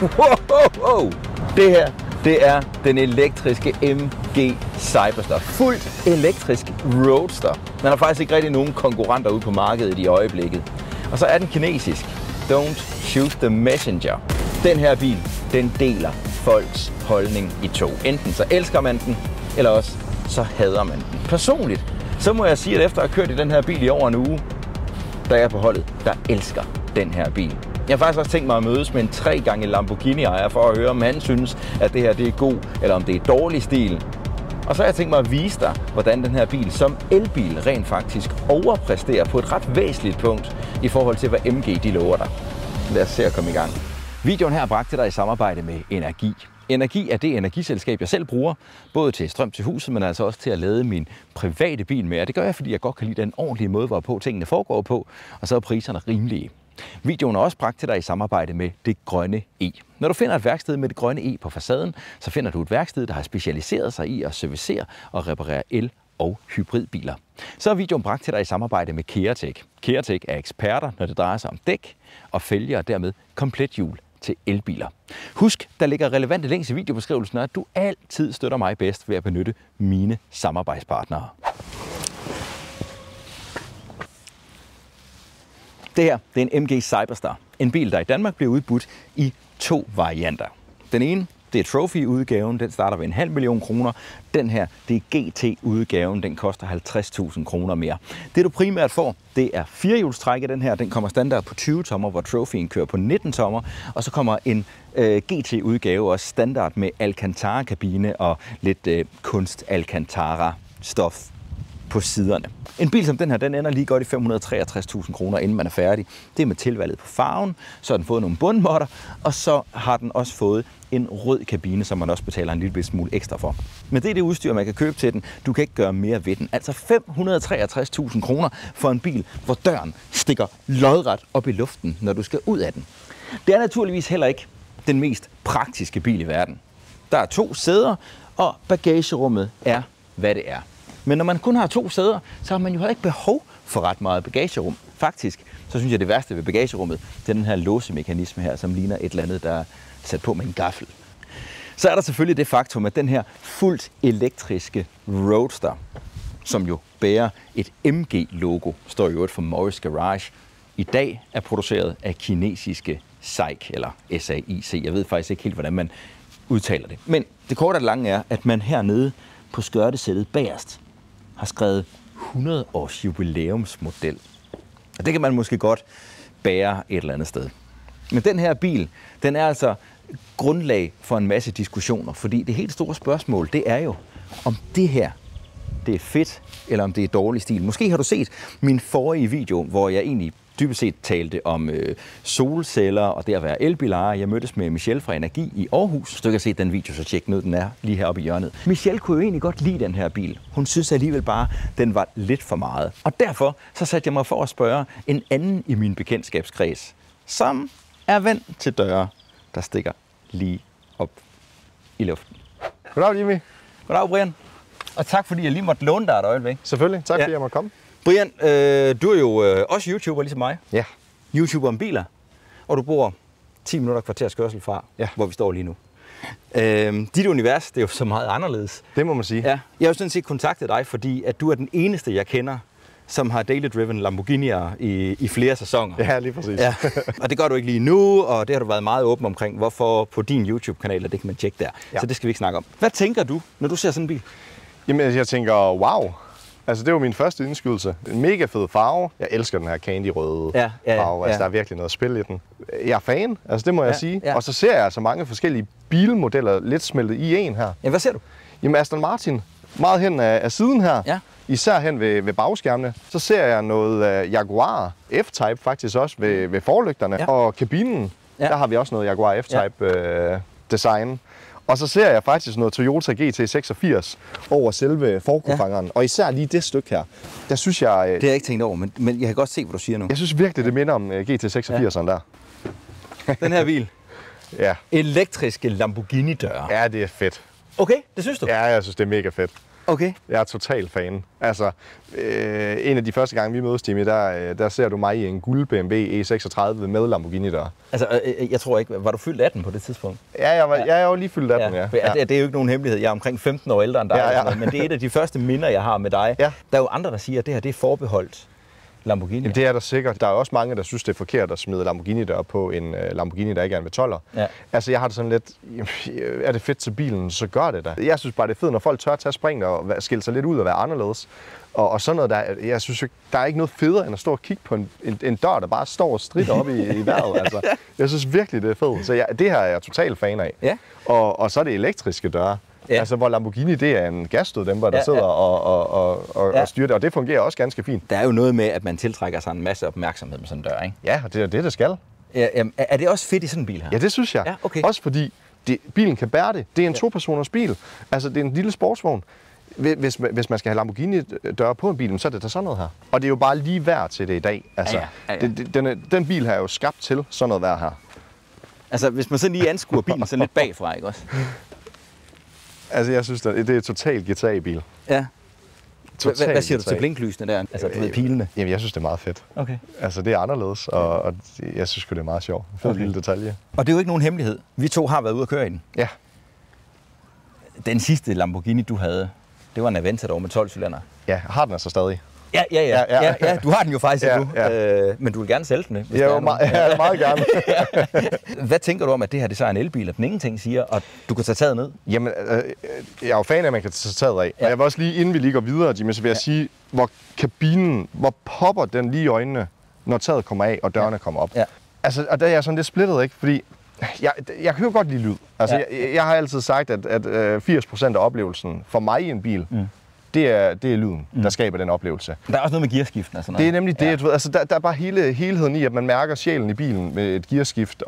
Wow. Det her, det er den elektriske MG Cyberstar. Fuldt elektrisk roadster. Man har faktisk ikke rigtig nogen konkurrenter ude på markedet i øjeblikket. Og så er den kinesisk. Don't shoot the messenger. Den her bil, den deler folks holdning i to. Enten så elsker man den, eller også så hader man den. Personligt, så må jeg sige, at efter at have kørt i den her bil i over en uge, der er jeg på holdet, der elsker den her bil. Jeg har faktisk også tænkt mig at mødes med en 3 gange Lamborghini-ejer for at høre, om han synes, at det her det er god, eller om det er dårlig stil. Og så har jeg tænkt mig at vise dig, hvordan den her bil som elbil rent faktisk overpræsterer på et ret væsentligt punkt i forhold til, hvad MG de lover dig. Lad os se at komme i gang. Videoen her er bragt til dig i samarbejde med Energi. Energi er det energiselskab, jeg selv bruger, både til strøm til huset, men altså også til at lade min private bil med. Og det gør jeg, fordi jeg godt kan lide den ordentlige måde, hvorpå tingene foregår på, og så er priserne rimelige. Videoen er også bragt til dig i samarbejde med Det Grønne E. Når du finder et værksted med Det Grønne E på facaden, så finder du et værksted, der har specialiseret sig i at servicere og reparere el- og hybridbiler. Så er videoen bragt til dig i samarbejde med Keratech. Keratech er eksperter, når det drejer sig om dæk og fælge og dermed komplet hjul til elbiler. Husk, der ligger relevante links i videobeskrivelsen, og at du altid støtter mig bedst ved at benytte mine samarbejdspartnere. Det her, det er en MG Cyberstar. En bil, der i Danmark bliver udbudt i 2 varianter. Den ene, det er Trophy-udgaven, den starter ved 500.000 kroner. Den her, det er GT-udgaven, den koster 50.000 kroner mere. Det du primært får, det er 4-hjulstræk den her. Den kommer standard på 20 tommer, hvor Trophyen kører på 19 tommer. Og så kommer en GT-udgave også standard med Alcantara-kabine og lidt kunst Alcantara-stof på siderne. En bil som den her, den ender lige godt i 563.000 kroner, inden man er færdig. Det er med tilvalget på farven, så har den fået nogle bundmåtter, og så har den også fået en rød kabine, som man også betaler en lille smule ekstra for. Men det er det udstyr, man kan købe til den. Du kan ikke gøre mere ved den. Altså 563.000 kroner for en bil, hvor døren stikker lodret op i luften, når du skal ud af den. Det er naturligvis heller ikke den mest praktiske bil i verden. Der er 2 sæder, og bagagerummet er, hvad det er. Men når man kun har 2 sæder, så har man jo heller ikke behov for ret meget bagagerum. Faktisk, så synes jeg, det værste ved bagagerummet, det er den her låsemekanisme her, som ligner et eller andet, der er sat på med en gaffel. Så er der selvfølgelig det faktum, at den her fuldt elektriske Roadster, som jo bærer et MG-logo, står jo for Morris Garage, i dag er produceret af kinesiske SAIC, eller SAIC. Jeg ved faktisk ikke helt, hvordan man udtaler det. Men det korte og lange er, at man hernede på skørtesættet bagerst har skrevet 100-års jubilæumsmodel. Og det kan man måske godt bære et eller andet sted. Men den her bil, den er altså grundlag for en masse diskussioner, fordi det helt store spørgsmål, det er jo, om det her, det er fedt, eller om det er dårlig stil. Måske har du set min forrige video, hvor jeg egentlig dybest set talte om solceller og det at være elbilejer. Jeg mødtes med Michelle fra Energi i Aarhus. Hvis du ikke har set den video, så tjek den ud. Den er lige heroppe i hjørnet. Michelle kunne jo egentlig godt lide den her bil. Hun synes alligevel bare, den var lidt for meget. Og derfor så satte jeg mig for at spørge en anden i min bekendtskabskreds, som er ven til døre, der stikker lige op i luften. Goddag, Jimmy. Goddag, Brian. Og tak, fordi jeg lige måtte låne dig et øjeblik. Selvfølgelig. Tak, fordi jeg måtte komme. Brian, du er jo også YouTuber ligesom mig. Ja. YouTuber om biler. Og du bor 10 minutter kvarters kørsel fra, hvor vi står lige nu. Dit univers, det er jo så meget anderledes. Det må man sige. Ja. Jeg har jo sådan set kontaktet dig, fordi at du er den eneste, jeg kender, som har daily-driven Lamborghini'er i flere sæsoner. Ja, lige præcis. Ja. Og det gør du ikke lige nu, og det har du været meget åben omkring, hvorfor på din YouTube-kanal, og det kan man tjekke der. Ja. Så det skal vi ikke snakke om. Hvad tænker du, når du ser sådan en bil? Jamen, jeg tænker, wow. Altså, det var min første indskydelse. En mega fed farve. Jeg elsker den her candy-røde farve. Altså, der er virkelig noget at spille i den. Jeg er fan, altså det må jeg sige. Ja. Og så ser jeg altså mange forskellige bilmodeller lidt smeltet i en her. Ja, hvad ser du? Jamen, Aston Martin. Meget hen af siden her. Ja. Især hen ved bagskærmene. Så ser jeg noget Jaguar F-Type faktisk også ved forlygterne. Ja. Og kabinen, der har vi også noget Jaguar F-Type design. Og så ser jeg faktisk noget Toyota GT86 over selve forkofangeren. Ja. Og især lige det stykke her, der synes jeg... Det har jeg ikke tænkt over, men jeg kan godt se, hvad du siger nu. Jeg synes virkelig, det minder om GT86'eren der. Den her bil. Ja. Elektriske Lamborghini-døre. Ja, det er fedt. Okay, det synes du? Ja, jeg synes, det er mega fedt. Okay. Jeg er total fan. Altså, en af de første gange, vi mødes, Jimmy, der ser du mig i en guld BMW E36 med Lamborghini der. Altså, jeg tror ikke, var du fyldt 18 på det tidspunkt? Ja, jeg var lige fyldt 18, ja. Det er jo ikke nogen hemmelighed. Jeg er omkring 15 år ældre end dig, men det er et af de første minder, jeg har med dig. Ja. Der er jo andre, der siger, at det her det er forbeholdt Lamborghini. Jamen, det er der sikkert. Der er også mange, der synes, det er forkert at smide Lamborghini der på en Lamborghini, der ikke er en V12'er. Ja. Altså, jeg har det sådan lidt, er det fedt til bilen, så gør det da. Jeg synes bare, det er fedt, når folk tør tage springe og skille sig lidt ud og være anderledes. Og sådan noget der, jeg synes der er ikke noget federe, end at stå og kigge på en dør, der bare står og stritter op i vejret. Altså, jeg synes virkelig, det er fedt. Så det her er jeg totalt fan af. Ja. Og så er det elektriske døre. Ja. Altså, hvor Lamborghini, det er en gasstøddæmper, der sidder og styrer det, og det fungerer også ganske fint. Der er jo noget med, at man tiltrækker sig en masse opmærksomhed med sådan en dør, ikke? Ja, og det er det skal. Ja, er det også fedt i sådan en bil her? Ja, det synes jeg. Ja, okay. Også fordi bilen kan bære det. Det er en topersoners bil. Altså, det er en lille sportsvogn. Hvis man skal have Lamborghini-døre på en bil, så er det da sådan noget her. Og det er jo bare lige værd til det i dag. Altså, den bil her er jo skabt til sådan noget værd her. Altså, hvis man så lige anskuer bilen sådan lidt bagfra, ikke også? Altså, jeg synes, det er totalt GTA-bil. Ja. Hvad siger du til blinklysene der? Altså, du ved, pilene? Jamen, jeg synes, det er meget fedt. Okay. Altså, det er anderledes, og jeg synes det er meget sjovt. Fed lille detalje. Og det er jo ikke nogen hemmelighed. Vi to har været ude at køre i den. Ja. Den sidste Lamborghini, du havde, det var en Aventador med 12 cylinder. Ja, har den altså stadig. Ja, du har den jo faktisk endnu, men du vil gerne sælge den, hvis meget gerne. Hvad tænker du om, at det her det så er en elbil, at den ingenting siger, og du kan tage taget ned? Jamen, jeg er jo fan af, at man kan tage taget af. Ja. Og jeg vil også lige, inden vi lige går videre, Jimmy, så vil jeg sige, hvor kabinen, hvor popper den lige i øjnene, når taget kommer af, og dørene kommer op. Ja. Altså, og der er jeg sådan lidt splittet, ikke? Fordi jeg kan jo godt lide lyd. Altså, jeg har altid sagt, at 80% af oplevelsen for mig i en bil, det er lyden, der skaber den oplevelse. Der er også noget med gearskiften og sådan noget. Det er nemlig det, du ved. Altså, der er bare helheden i, at man mærker sjælen i bilen med et gearskift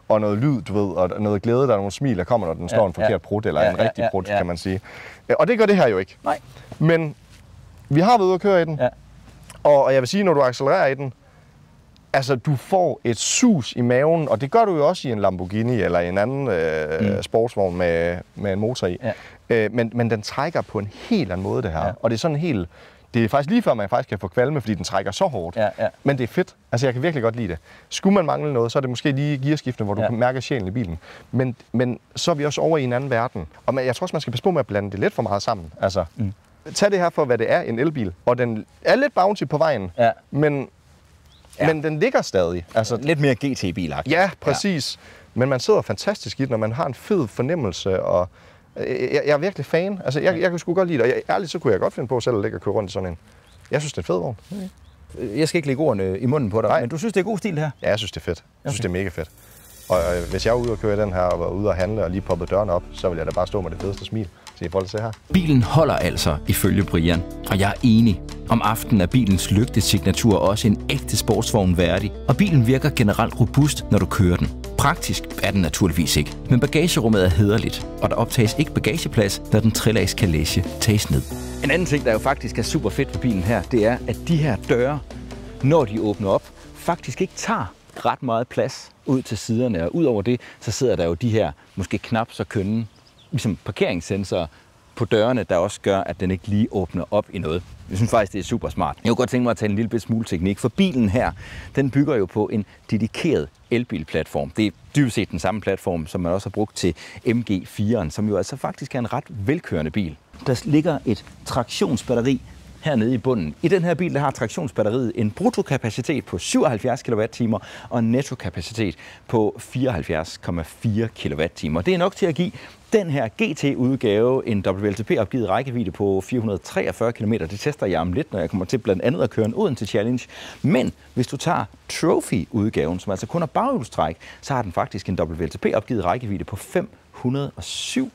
og noget lyd, du ved, og noget glæde, der er nogle smil, der kommer, når den står en forkert prut, eller en rigtig prut, kan man sige. Og det gør det her jo ikke. Nej. Men vi har været ude at køre i den, og jeg vil sige, når du accelererer i den, altså, du får et sus i maven, og det gør du jo også i en Lamborghini eller en anden sportsvogn med en motor i. Ja. Men den trækker på en helt anden måde, det her. Ja. Og det er sådan helt... Det er faktisk lige før, man faktisk kan få kvalme, fordi den trækker så hårdt. Ja. Men det er fedt. Altså, jeg kan virkelig godt lide det. Skulle man mangle noget, så er det måske lige gearskiften, hvor du kan mærke sjælen i bilen. Men så er vi også over i en anden verden. Og jeg tror også, man skal passe på med at blande det lidt for meget sammen. Altså, tag det her for, hvad det er, en elbil. Og den er lidt bouncy på vejen, men den ligger stadig. Altså, lidt mere GT-bil-agtigt. Ja, præcis. Ja. Men man sidder fantastisk i det, når man har en fed fornemmelse, og jeg er virkelig fan. Altså, jeg kunne sgu godt lide det, og ærligt, så kunne jeg godt finde på selv at ligge og køre rundt i sådan en. Jeg synes, det er en fed vogn. Jeg skal ikke lægge ordene i munden på dig, men du synes, det er god stil, det her? Ja, jeg synes, det er fedt. Jeg synes, det er mega fedt. Og hvis jeg var ude og køre den her, og var ude og handle og lige poppede dørene op, så ville jeg da bare stå med det fedeste smil. Så I forhold til her. Bilen holder altså, ifølge Brian. Og jeg er enig. Om aftenen er bilens lygtesignatur også en ægte sportsvogn værdig, og bilen virker generelt robust, når du kører den. Praktisk er den naturligvis ikke, men bagagerummet er hæderligt, og der optages ikke bagageplads, når den trælags kalesje tages ned. En anden ting, der jo faktisk er super fedt ved bilen her, det er, at de her døre, når de åbner op, faktisk ikke tager ret meget plads ud til siderne, og ud over det, så sidder der jo de her måske knap så kønne, ligesom parkeringssensorer på dørene, der også gør, at den ikke lige åbner op i noget. Jeg synes faktisk, det er super smart. Jeg kunne godt tænke mig at tage en lille smule teknik, for bilen her, den bygger jo på en dedikeret elbilplatform. Det er dybest set den samme platform, som man også har brugt til MG4'en, som jo altså faktisk er en ret velkørende bil. Der ligger et traktionsbatteri hernede i bunden. I den her bil, der har traktionsbatteriet en bruttokapacitet på 77 kWh og en nettokapacitet på 74,4 kWh. Det er nok til at give den her GT-udgave en WLTP-opgivet rækkevidde på 443 km. Det tester jeg om lidt, når jeg kommer til blandt andet at køre en Odense Challenge. Men hvis du tager Trophy-udgaven, som altså kun er baghjulstræk, så har den faktisk en WLTP-opgivet rækkevidde på 507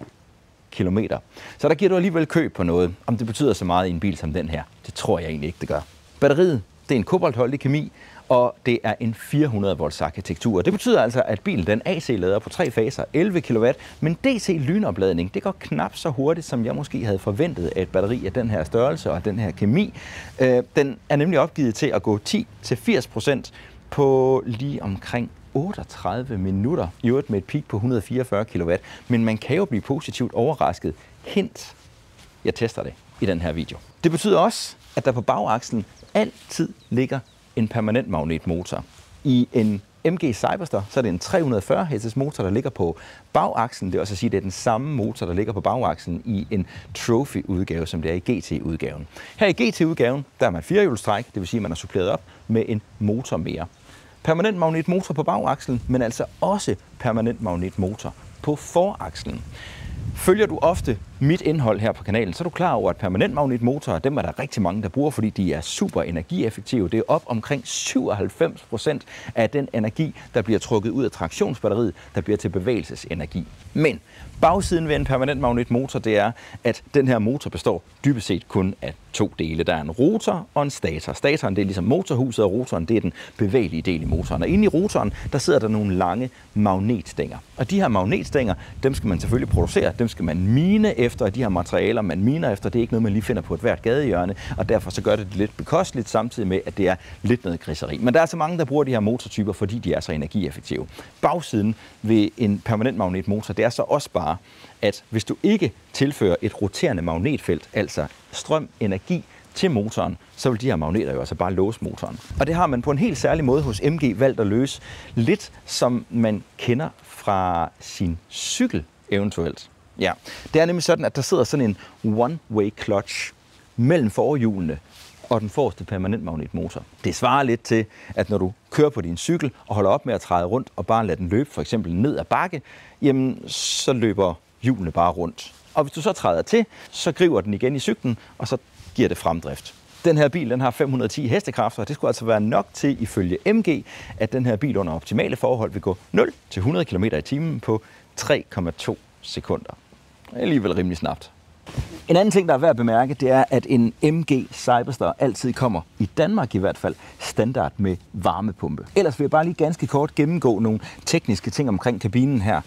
kilometer. Så der giver du alligevel køb på noget. Om det betyder så meget i en bil som den her, det tror jeg egentlig ikke, det gør. Batteriet, det er en koboltholdig kemi, og det er en 400 volts arkitektur. Det betyder altså, at bilen den AC-lader på 3 faser, 11 kW, men DC-lynopladning, det går knap så hurtigt, som jeg måske havde forventet af et batteri af den her størrelse og den her kemi. Den er nemlig opgivet til at gå 10-80% på lige omkring 38 minutter, i øvrigt med et peak på 144 kW. Men man kan jo blive positivt overrasket. Hint, jeg tester det. i den her video. Det betyder også, at der på bagakslen altid ligger en permanent magnetmotor. I en MG Cyberstar, så er det en 340 hestes motor, der ligger på bagakslen. Det er også at sige, at det er den samme motor, der ligger på bagakslen i en Trophy-udgave, som det er i GT-udgaven. Her i GT-udgaven, der er man firehjulstræk, det vil sige, at man har suppleret op med en motor mere. Permanent magnetmotor på bagakslen, men altså også permanent magnetmotor på forakslen. Følger du ofte mit indhold her på kanalen, så er du klar over, at permanent magnetmotorer, dem er der rigtig mange, der bruger, fordi de er super energieffektive. Det er op omkring 97% af den energi, der bliver trukket ud af traktionsbatteriet, der bliver til bevægelsesenergi. Men bagsiden ved en permanent magnetmotor, det er, at den her motor består dybest set kun af 2 dele. Der er en rotor og en stator. Statoren, det er ligesom motorhuset, og rotoren, det er den bevægelige del i motoren. Og inde i rotoren, der sidder der nogle lange magnetstænger. Og de her magnetstænger, dem skal man selvfølgelig producere, dem skal man mine efter, de her materialer, man miner efter, det er ikke noget, man lige finder på et hvert gadehjørne, og derfor så gør det lidt bekosteligt, samtidig med, at det er lidt noget griseri. Men der er så mange, der bruger de her motortyper, fordi de er så energieffektive. Bagsiden ved en permanent magnetmotor, det er så også bare, at hvis du ikke tilfører et roterende magnetfelt, altså strøm, energi til motoren, så vil de her magneter jo altså bare låse motoren. Og det har man på en helt særlig måde hos MG valgt at løse, lidt som man kender fra sin cykel eventuelt. Ja, det er nemlig sådan, at der sidder sådan en one-way clutch mellem forhjulene og den forreste permanent magnetmotor. Det svarer lidt til, at når du kører på din cykel og holder op med at træde rundt og bare lader den løbe, for eksempel ned ad bakke, jamen så løber hjulene bare rundt. Og hvis du så træder til, så griber den igen i cyklen, og så giver det fremdrift. Den her bil, den har 510 hestekræfter, og det skulle altså være nok til, ifølge MG, at den her bil under optimale forhold vil gå 0-100 km i timen på 3,2 sekunder. Det er alligevel rimelig snabt. En anden ting, der er værd at bemærke, det er, at en MG Cyberstar altid kommer, i Danmark i hvert fald, standard med varmepumpe. Ellers vil jeg bare lige ganske kort gennemgå nogle tekniske ting omkring kabinen her.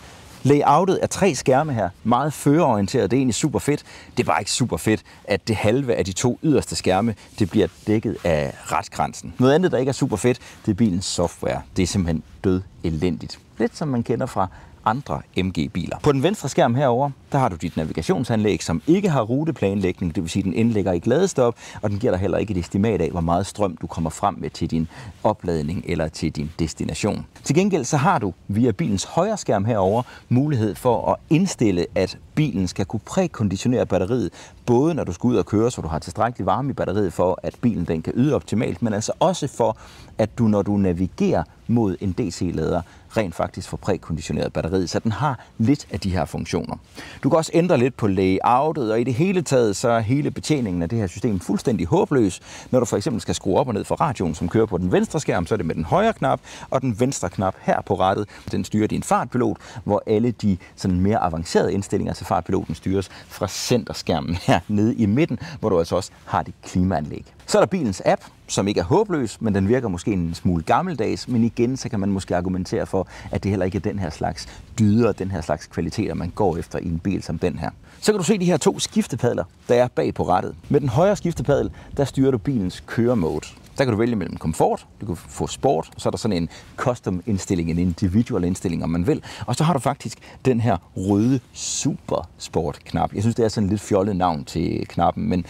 Layoutet er 3 skærme her, meget førerorienteret, det er egentlig super fedt. Det er bare ikke super fedt, at det halve af de 2 yderste skærme, det bliver dækket af retskransen. Noget andet, der ikke er super fedt, det er bilens software. Det er simpelthen død elendigt. Lidt som man kender fra andre MG-biler. På den venstre skærm herover, der har du dit navigationsanlæg, som ikke har ruteplanlægning, det vil sige, at den indlægger ikke ladestop, og den giver dig heller ikke et estimat af, hvor meget strøm du kommer frem med til din opladning eller til din destination. Til gengæld så har du via bilens højre skærm herover mulighed for at indstille, at bilen skal kunne prækonditionere batteriet, både når du skal ud og køre, så du har tilstrækkelig varme i batteriet for, at bilen den kan yde optimalt, men altså også for, at du, når du navigerer mod en DC-lader, rent faktisk får prækonditioneret batteriet, så den har lidt af de her funktioner. Du kan også ændre lidt på layoutet, og i det hele taget, så er hele betjeningen af det her system fuldstændig håbløs. Når du for eksempel skal skrue op og ned for radioen, som kører på den venstre skærm, så er det med den højre knap, og den venstre knap her på rattet, den styrer din fartpilot, hvor alle de sådan mere avancerede indstillinger til fartpiloten styres fra centerskærmen her nede i midten, hvor du altså også har dit klimaanlæg. Så er der bilens app, som ikke er håbløs, men den virker måske en smule gammeldags, men igen, så kan man måske argumentere for, at det heller ikke er den her slags dyder, den her slags kvaliteter, man går efter i en bil som den her. Så kan du se de her 2 skiftepadler, der er bag på rattet. Med den højre skiftepadel, der styrer du bilens køremode. Der kan du vælge mellem komfort, du kan få sport, og så er der sådan en custom indstilling, en individual indstilling, om man vil. Og så har du faktisk den her røde super sport knap. Jeg synes, det er sådan et lidt fjollet navn til knappen, men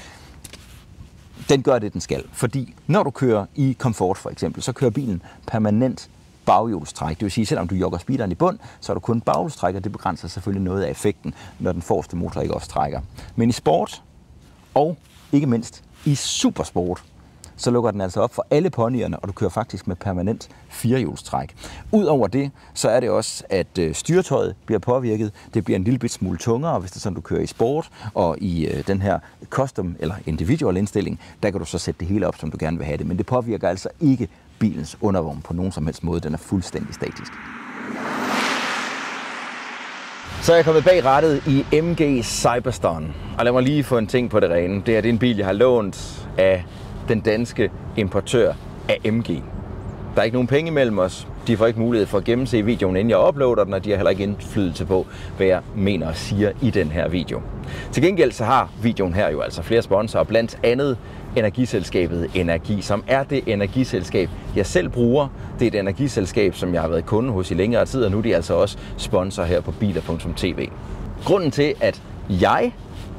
den gør det, den skal. Fordi når du kører i komfort for eksempel, så kører bilen permanent baghjulstræk. Det vil sige, at selvom du jogger speederen i bund, så er du kun baghjulstræk, og det begrænser selvfølgelig noget af effekten, når den forreste motor ikke også trækker. Men i sport, og ikke mindst i supersport, så lukker den altså op for alle ponyerne, og du kører faktisk med permanent firehjulstræk. Udover det, så er det også, at styretøjet bliver påvirket. Det bliver en lille bit smule tungere, hvis det er sådan, du kører i sport, og i den her custom eller individual indstilling, der kan du så sætte det hele op, som du gerne vil have det. Men det påvirker altså ikke bilens undervogn på nogen som helst måde. Den er fuldstændig statisk. Så er jeg kommet bag rattet i MG Cyberstar. Og lad mig lige få en ting på det rene. Det her det er en bil, jeg har lånt af den danske importør af MG. Der er ikke nogen penge imellem os. De får ikke mulighed for at gennemse videoen, inden jeg uploader den, og de har heller ikke indflydelse på, hvad jeg mener og siger i den her video. Til gengæld så har videoen her jo altså flere sponsorer, blandt andet energiselskabet Energi, som er det energiselskab, jeg selv bruger. Det er et energiselskab, som jeg har været kunde hos i længere tid, og nu er de altså også sponsor her på biler.tv. Grunden til, at Jeg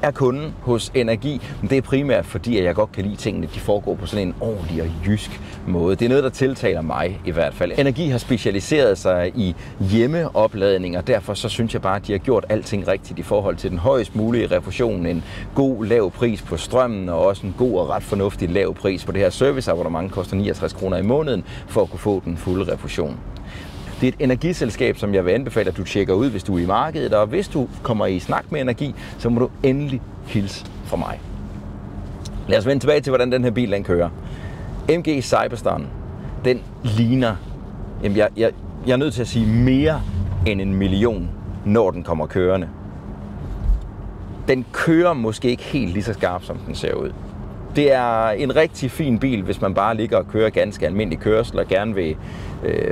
er kunden hos Energi, men det er primært fordi, at jeg godt kan lide tingene, de foregår på sådan en ordentlig og jysk måde. Det er noget, der tiltaler mig i hvert fald. Energi har specialiseret sig i hjemmeopladning, og derfor så synes jeg bare, at de har gjort alting rigtigt i forhold til den højest mulige refusion. En god, lav pris på strømmen, og også en god og ret fornuftig lav pris på det her serviceabonnement. Koster 69 kroner i måneden for at kunne få den fulde refusion. Det er et energiselskab, som jeg vil anbefale, at du tjekker ud, hvis du er i markedet, og hvis du kommer i snak med Energi, så må du endelig hilse fra mig. Lad os vende tilbage til, hvordan den her bil den kører. MG Cyberstaren, den ligner, jeg er nødt til at sige mere end 1 million, når den kommer kørende. Den kører måske ikke helt lige så skarp, som den ser ud. Det er en rigtig fin bil, hvis man bare ligger og kører ganske almindelig kørsel og gerne vil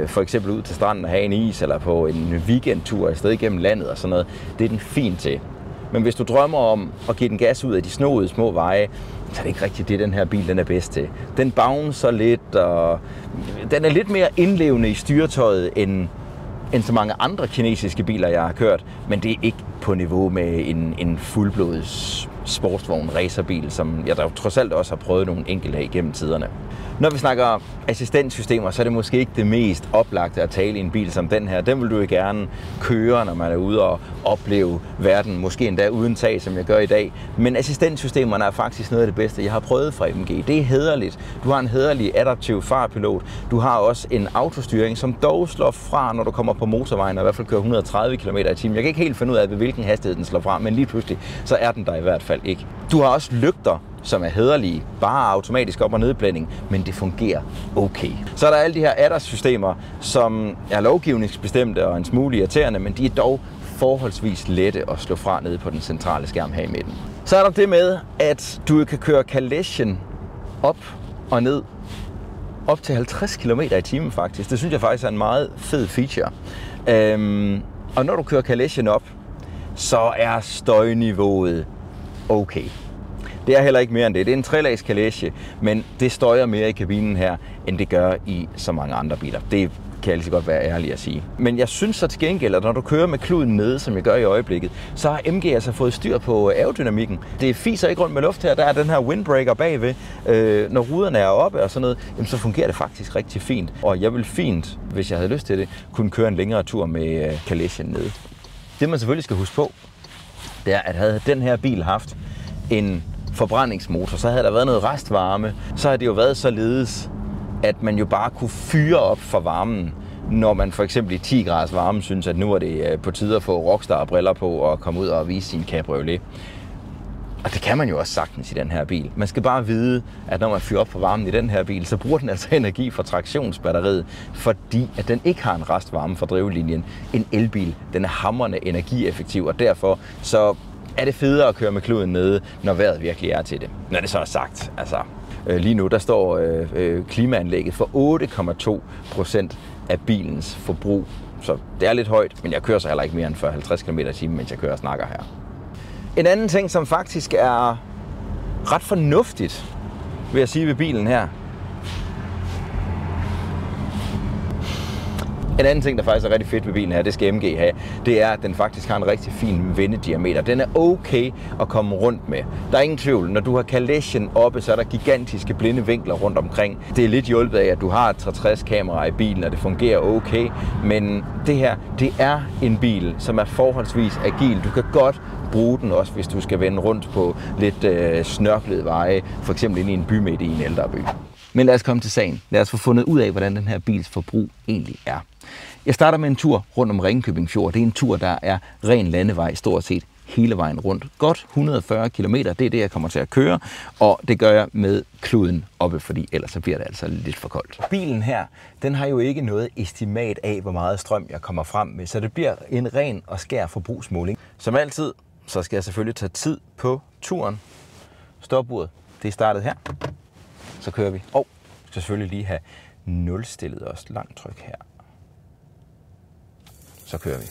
for eksempel ud til stranden og have en is, eller på en weekendtur et sted igennem landet og sådan noget. Det er den fin til. Men hvis du drømmer om at give den gas ud af de snoede små veje, så er det ikke rigtigt det, den her bil den er bedst til. Den bouncer lidt, og den er lidt mere indlevende i styretøjet end så mange andre kinesiske biler, jeg har kørt. Men det er ikke på niveau med en fuldblods sportsvogn racerbil, som jeg da trods alt også har prøvet nogle enkelte af igennem tiderne. Når vi snakker assistenssystemer, så er det måske ikke det mest oplagte at tale i en bil som den her. Den vil du jo gerne køre, når man er ude og opleve verden, måske endda uden tag, som jeg gør i dag. Men assistenssystemerne er faktisk noget af det bedste, jeg har prøvet fra MG. Det er hæderligt. Du har en hæderlig adaptiv fartpilot. Du har også en autostyring, som dog slår fra, når du kommer på motorvejen, og i hvert fald kører 130 km i timen. Jeg kan ikke helt finde ud af, hvilken hastighed den slår fra, men lige pludselig, så er den der i hvert fald ikke. Du har også lygter, som er hæderlige, bare automatisk op- og nedblænding, men det fungerer okay. Så er der alle de her ADAS-systemer, som er lovgivningsbestemte og en smule irriterende, men de er dog forholdsvis lette at slå fra nede på den centrale skærm her i midten. Så er der det med, at du kan køre Calation op og ned op til 50 km i timen faktisk. Det synes jeg faktisk er en meget fed feature. Og når du kører Calation op, så er støjniveauet okay. Det er heller ikke mere end det. Det er en 3-lags kalesje, men det støjer mere i kabinen her, end det gør i så mange andre biler. Det kan jeg lige så godt være ærlig at sige. Men jeg synes så til gengæld, at når du kører med kluden nede, som jeg gør i øjeblikket, så har MG altså fået styr på aerodynamikken. Det fiser ikke rundt med luft her. Der er den her windbreaker bagved. Når ruderne er oppe og sådan noget, jamen, så fungerer det faktisk rigtig fint. Og jeg vil fint, hvis jeg havde lyst til det, kunne køre en længere tur med Calation nede. Det man selvfølgelig skal huske på, det er, at havde den her bil haft en forbrændingsmotor, så havde der været noget restvarme, så havde det jo været således, at man jo bare kunne fyre op for varmen, når man for eksempel i 10 graders varme synes, at nu er det på tide at få Rockstar-briller på og komme ud og vise sin cabriolet. Og det kan man jo også sagtens i den her bil. Man skal bare vide, at når man fyrer op for varmen i den her bil, så bruger den altså energi fra traktionsbatteriet, fordi at den ikke har en restvarme fra drivlinjen. En elbil, den er hamrende energieffektiv, og derfor så er det federe at køre med kluden nede, når vejret virkelig er til det. Når det så er sagt, altså lige nu der står klimaanlægget for 8,2% af bilens forbrug. Så det er lidt højt, men jeg kører så heller ikke mere end 40-50 km i timen, mens jeg kører og snakker her. En anden ting, som faktisk er ret fornuftigt, vil jeg sige ved bilen her. En anden ting, der faktisk er rigtig fedt ved bilen her, det skal MG have, det er, at den faktisk har en rigtig fin vendediameter. Den er okay at komme rundt med. Der er ingen tvivl. Når du har Calation oppe, så er der gigantiske blinde vinkler rundt omkring. Det er lidt hjulpet af, at du har et 360-kamera i bilen, og det fungerer okay. Men det her, det er en bil, som er forholdsvis agil. Du kan godt bruge den også, hvis du skal vende rundt på lidt snørklede veje, for eksempel ind i en bymidt i en ældre by. Men lad os komme til sagen. Lad os få fundet ud af, hvordan den her bils forbrug egentlig er. Jeg starter med en tur rundt om Ringkøbing Fjord. Det er en tur, der er ren landevej stort set hele vejen rundt. Godt 140 km, det er det, jeg kommer til at køre, og det gør jeg med kluden oppe, fordi ellers så bliver det altså lidt for koldt. Bilen her, den har jo ikke noget estimat af, hvor meget strøm jeg kommer frem med, så det bliver en ren og skær forbrugsmåling. Som altid, så skal jeg selvfølgelig tage tid på turen. Stopuret, det er startet her. Så kører vi. Og vi skal selvfølgelig lige have nulstillet os langtryk her. Så kører vi.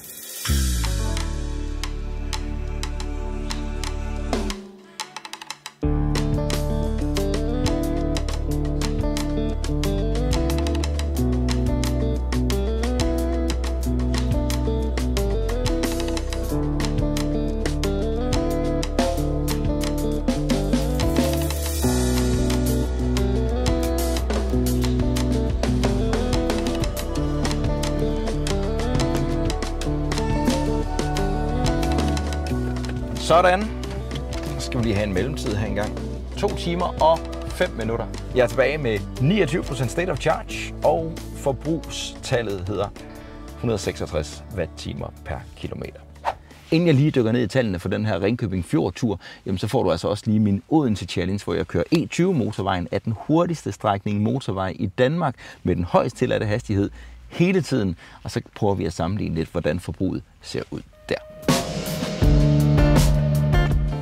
Sådan. Så skal vi lige have en mellemtid her engang. 2 timer og 5 minutter. Jeg er tilbage med 29% state of charge, og forbrugstallet hedder 166 watt-timer per kilometer. Inden jeg lige dykker ned i tallene for den her Ringkøbing Fjord-tur, jamen så får du altså også lige min Odense Challenge, hvor jeg kører E20-motorvejen af den hurtigste strækning motorvej i Danmark med den højst tilladte hastighed hele tiden. Og så prøver vi at sammenligne lidt, hvordan forbruget ser ud der.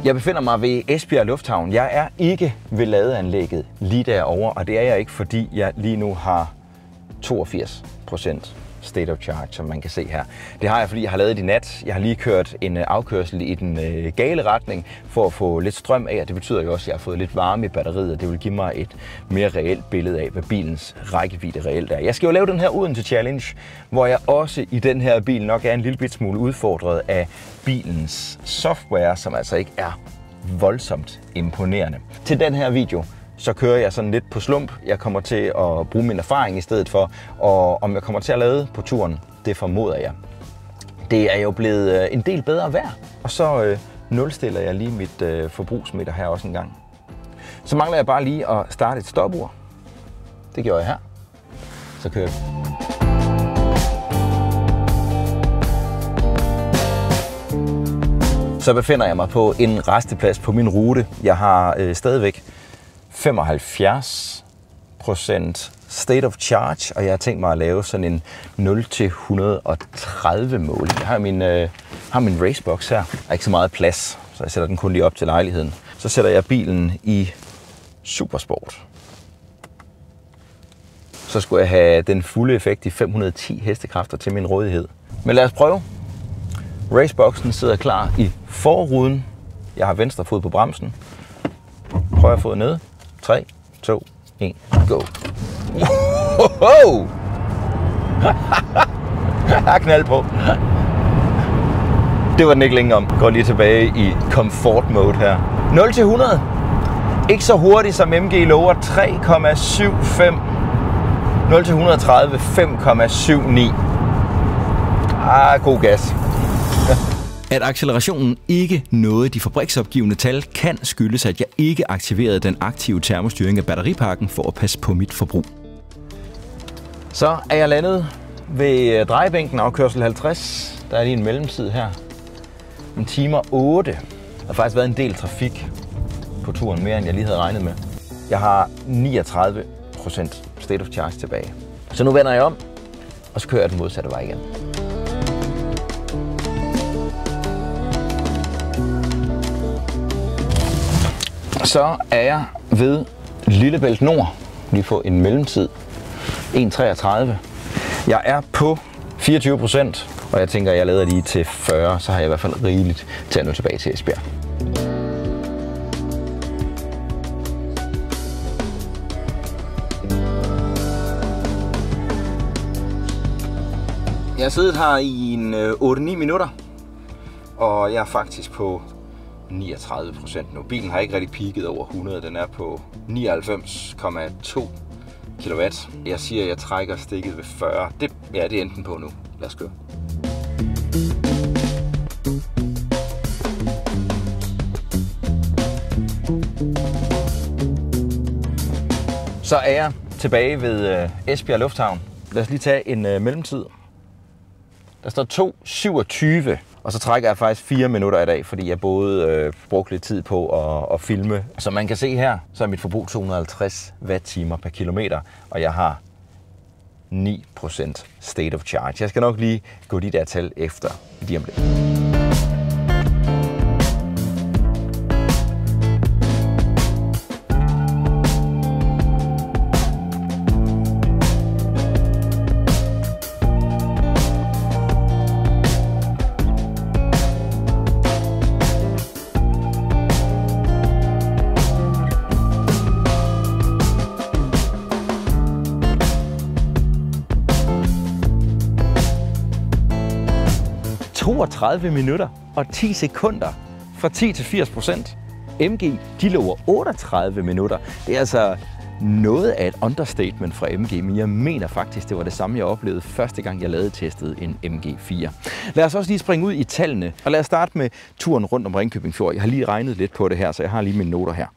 Jeg befinder mig ved Esbjerg Lufthavn. Jeg er ikke ved ladeanlægget lige derovre, og det er jeg ikke, fordi jeg lige nu har 82% state of charge, som man kan se her. Det har jeg, fordi jeg har lavet det i nat. Jeg har lige kørt en afkørsel i den gale retning for at få lidt strøm af, og det betyder jo også, at jeg har fået lidt varme i batteriet, og det vil give mig et mere reelt billede af, hvad bilens rækkevidde reelt er. Jeg skal jo lave den her Odense Challenge, hvor jeg også i den her bil nok er en lille bit smule udfordret af bilens software, som altså ikke er voldsomt imponerende. Til den her video, så kører jeg sådan lidt på slump. Jeg kommer til at bruge min erfaring i stedet for, og om jeg kommer til at lade på turen, det formoder jeg. Det er jo blevet en del bedre vejr, og så nulstiller jeg lige mit forbrugsmeter her også en gang. Så mangler jeg bare lige at starte et stopur. Det gjorde jeg her. Så kører vi. Så befinder jeg mig på en rasteplads på min rute. Jeg har stadigvæk 75% state of charge, og jeg har tænkt mig at lave sådan en 0-130 mål. Jeg har min racebox her. Der er ikke så meget plads, så jeg sætter den kun lige op til lejligheden. Så sætter jeg bilen i Supersport. Så skulle jeg have den fulde effekt i 510 hestekræfter til min rådighed. Men lad os prøve. Raceboxen sidder klar i forruden. Jeg har venstre fod på bremsen. Højre fod nede. 3, 2, 1, go. Wow! Jeg har knald på. Det var den ikke længere om. Går lige tilbage i comfort mode her. 0-100. Ikke så hurtigt som MG lover. 3,75. 0-130. 5,79. God gas. At accelerationen ikke nåede de fabriksopgivende tal, kan skyldes, at jeg ikke aktiverede den aktive termostyring af batteripakken for at passe på mit forbrug. Så er jeg landet ved drejebænken, afkørsel 50. Der er lige en mellemtid her. En time og 8. Der har faktisk været en del trafik på turen, mere end jeg lige havde regnet med. Jeg har 39% state of charge tilbage. Så nu vender jeg om, og så kører jeg den modsatte vej igen. Så er jeg ved Lillebælt Nord. Lige få en mellemtid. 1,33. Jeg er på 24%, og jeg tænker, at jeg lader lige til 40, så har jeg i hvert fald rigeligt til at nå tilbage til Esbjerg. Jeg har siddet her i en 8-9 minutter, og jeg er faktisk på 39% nu. Bilen har ikke rigtig peaket over 100, den er på 99,2 kW. Jeg siger, at jeg trækker stikket ved 40. Det er enten på nu. Lad os køre. Så er jeg tilbage ved Esbjerg Lufthavn. Lad os lige tage en mellemtid. Der står 2:27. Og så trækker jeg faktisk 4 minutter i dag, fordi jeg både brugte lidt tid på at filme. Som man kan se her, så er mit forbrug 250 watt-timer per kilometer, og jeg har 9% state of charge. Jeg skal nok lige gå de der tal efter lige om lidt. – 32 minutter og 10 sekunder fra 10 til 80%. MG, de lover 38 minutter. Det er altså noget af et understatement fra MG, men jeg mener faktisk, det var det samme, jeg oplevede første gang, jeg testede en MG4. Lad os også lige springe ud i tallene, og lad os starte med turen rundt om Ringkøbing Fjord. Jeg har lige regnet lidt på det her, så jeg har lige mine noter her.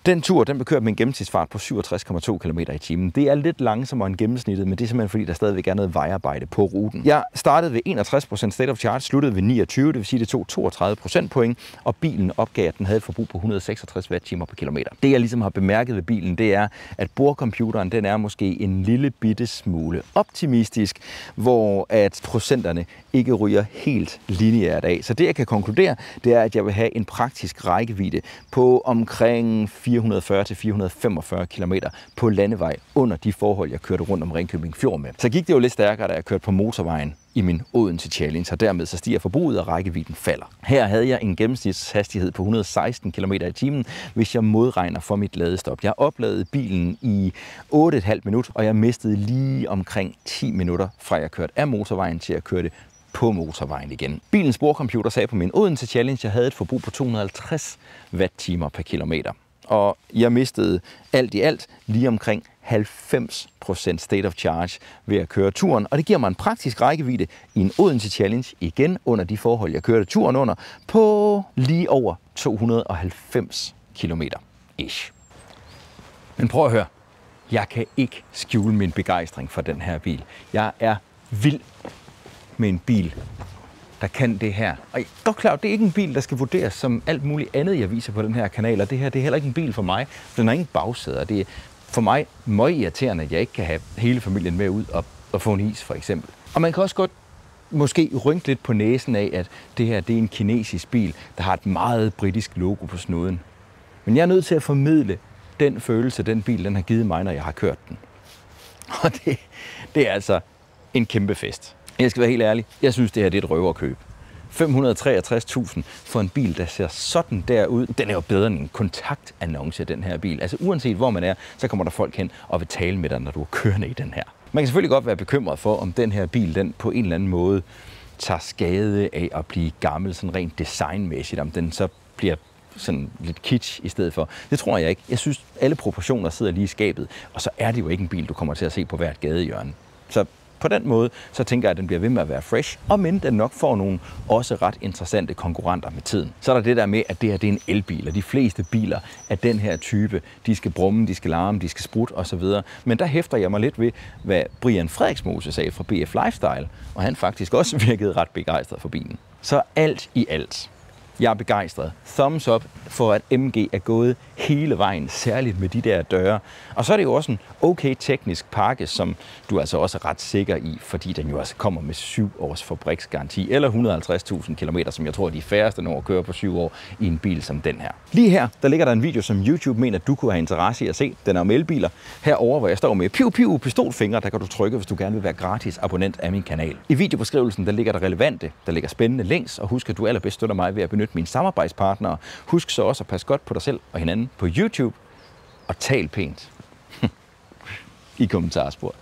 Den tur, den blev kørt med en gennemsnitsfart på 67,2 km i timen. Det er lidt langsommere end gennemsnittet, men det er simpelthen fordi, der stadigvæk er noget vejarbejde på ruten. Jeg startede ved 61% state of charge, sluttede ved 29, det vil sige, det tog 32 procentpoint, og bilen opgav, at den havde et forbrug på 166 watt-timer per kilometer. Det, jeg ligesom har bemærket ved bilen, det er, at bordcomputeren, den er måske en lille bitte smule optimistisk, hvor at procenterne ikke ryger helt lineært af. Så det, jeg kan konkludere, det er, at jeg vil have en praktisk rækkevidde på omkring 440-445 km på landevej under de forhold, jeg kørte rundt om Ringkøbing Fjord med. Så gik det jo lidt stærkere, da jeg kørte på motorvejen i min Odense Challenge, og dermed så stiger forbruget, og rækkevidden falder. Her havde jeg en gennemsnitshastighed på 116 km i timen, hvis jeg modregner for mit ladestop. Jeg opladede bilen i 8,5 minutter, og jeg mistede lige omkring 10 minutter, fra jeg kørte af motorvejen til jeg kørte på motorvejen igen. Bilens bordcomputer sagde på min Odense Challenge, at jeg havde et forbrug på 250 watt-timer per kilometer. Og jeg mistede alt i alt lige omkring 90% state of charge ved at køre turen, og det giver mig en praktisk rækkevidde i en Odense Challenge, igen under de forhold, jeg kørte turen under, på lige over 290 km/h. Men prøv at høre, jeg kan ikke skjule min begejstring for den her bil. Jeg er vild med en bil, der kan det her. Og jeg er godt klar, det er ikke en bil, der skal vurderes som alt muligt andet, jeg viser på den her kanal, og det her det er heller ikke en bil for mig. Den har ingen bagsæder. Det er for mig meget irriterende, at jeg ikke kan have hele familien med ud og få en is, for eksempel. Og man kan også godt måske rynke lidt på næsen af, at det her det er en kinesisk bil, der har et meget britisk logo på snuden. Men jeg er nødt til at formidle den følelse, den bil den har givet mig, når jeg har kørt den. Og det er altså en kæmpe fest. Jeg skal være helt ærlig, jeg synes, det her det er et røverkøb. 563.000 for en bil, der ser sådan der ud. Den er jo bedre end en kontaktannonce, den her bil. Altså uanset hvor man er, så kommer der folk hen og vil tale med dig, når du er kørende i den her. Man kan selvfølgelig godt være bekymret for, om den her bil, den på en eller anden måde tager skade af at blive gammel, sådan rent designmæssigt, om den så bliver sådan lidt kitsch i stedet for. Det tror jeg ikke. Jeg synes, alle proportioner sidder lige i skabet, og så er det jo ikke en bil, du kommer til at se på hvert gadehjørne. Så på den måde, så tænker jeg, at den bliver ved med at være fresh, og men den nok får nogle også ret interessante konkurrenter med tiden. Så er der det der med, at det her det er en elbil, og de fleste biler af den her type, de skal brumme, de skal larme, de skal sprutte osv. Men der hæfter jeg mig lidt ved, hvad Brian Frederiksmose sagde fra BF Lifestyle, og han faktisk også virkede ret begejstret for bilen. Så alt i alt, jeg er begejstret. Thumbs up for, at MG er gået hele vejen, særligt med de der døre. Og så er det jo også en okay teknisk pakke, som du altså også er ret sikker i, fordi den jo altså kommer med 7 års fabriksgaranti, eller 150.000 km, som jeg tror, de færreste når at køre på 7 år i en bil som den her. Lige her, der ligger der en video, som YouTube mener, du kunne have interesse i at se. Den er om elbiler. Herover hvor jeg står med piu pistolfingre, der kan du trykke, hvis du gerne vil være gratis abonnent af min kanal. I videobeskrivelsen, der ligger der relevante, der ligger spændende links, og husk, at du allerbedst støtter mig ved at benytte mine samarbejdspartnere. Husk så også at passe godt på dig selv og hinanden på YouTube, og tal pænt i kommentarsporet.